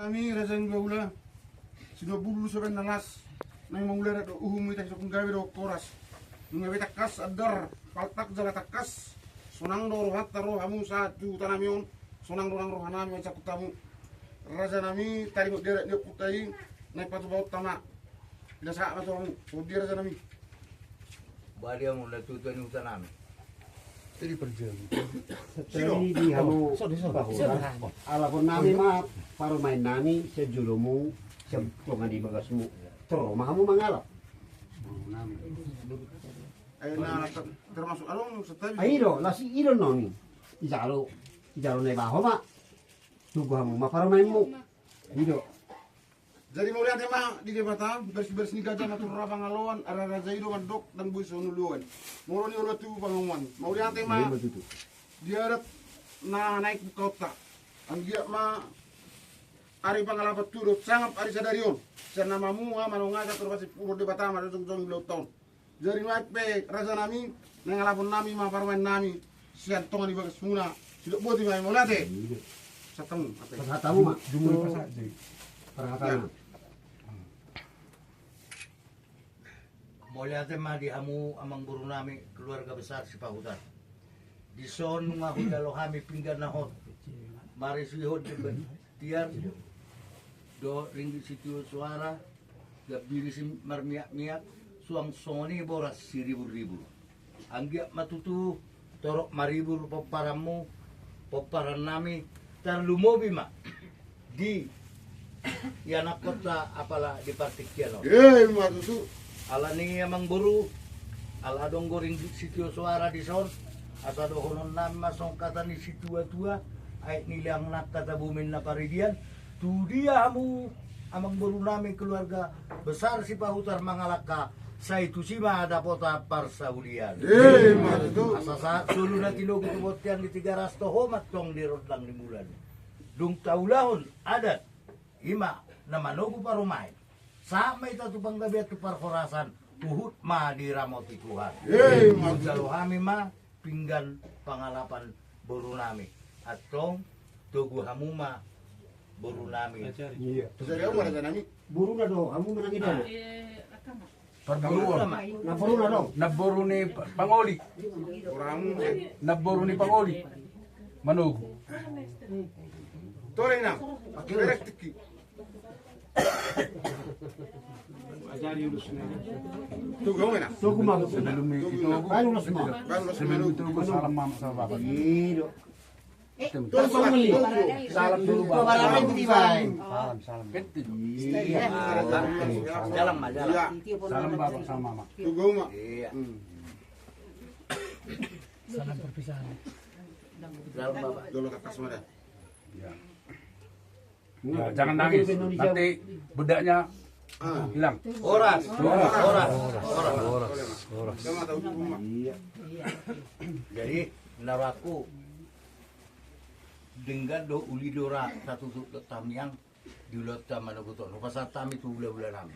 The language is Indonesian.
Kami razan gaula sino bulu saben nalas nang mangula do uhum ita sokong gawe do koras ngawe takas adar paltak jala takas sunang do rohat taro hamu satu tanamion sunang do nang rohanami macam tamu raza nami tari mo deret dia putai naik patu baut tama tidak sak macam so dia raza nami badia mo natutuan yung tanami. Jadi perjalanan. Jadi di hamu ala pun nami ma paru main nami sejulumu setongan di bagasmu terus mahamu mangalap ay na termasuk along setabi airo lasi iro noni ijalo nai baho ma tugu hamu ma paru mainmu iro jadi mau lihat emang di debata bersih-bersih gajah matur rabang alon ara raza ido mandok dan buis onuluan mau ni ulah tu bangunan mau lihat emang dia ada naik ke kota dia ma ari pangalapat turut sangap ari sadarion sa namamu manunga sa turbasi puro di batama sa jong jong tahun jadi naik pe raza nami nangalapon nami ma parwain nami sian tongan di bagas muna tidak buat di mai molate sa temu tamu ma Jumlah pasal. perhatian Mula tema di hamu amang buru nami keluarga besar si Pahutan. Di son nga hudalo kami pinggan na hot. Mari sihod di tiar do ring situ suara gabiri si marmiak-miak suang soni boras si ribu-ribu. Anggiak matutu torok maribur poparamu poparan nami tarlumobi ma di yanak kota apala di partikiano. matutu Ala ni amang buru ala dong goreng sitio suara di son asa do honon nam masong kata ni situa tua ay nilang nak kata bumin na paridian tu dia hamu amang buru nami keluarga besar si Pahutar mangalaka sa itu sima ada pota parsaulian matutu asa saat sulu na tinugo kubotian di 300 homat tong di rodlang di bulan dung taulahon adat ima na manogo parumain sama itu tu panggabiat tu parkorasan uhut ma diramoti Tuhan. Kalau kami ma pinggan pangalapan boru nami atong tugu hamu ma boru nami. iya jadi aku raza nami buru na do hamu menangi do Perburuan. na buru na do Naboru ni Pangoli. orang Naboru ni Pangoli. Manugo. tore na pakai tiki tu gawe na tugu ma Sebelum itu, ayo na semua baru lah sebelum itu gue salam mama sama bapak. iro terus beli Salam dulu bapak. barang itu bay Salam, salam. Penting. iya Jalan ma jalan. ya Salam bapak sama mama. tu gawe ma Iya. Jalan bapak. dolo takas mana Ya. Ya, jangan nangis. Nanti bedaknya hilang. Oras. jangan tahu tu rumah iya Jadi naraku dengan do uli dora satu tamiang di ulat tamana buton. Pasal tami tu bulan-bulan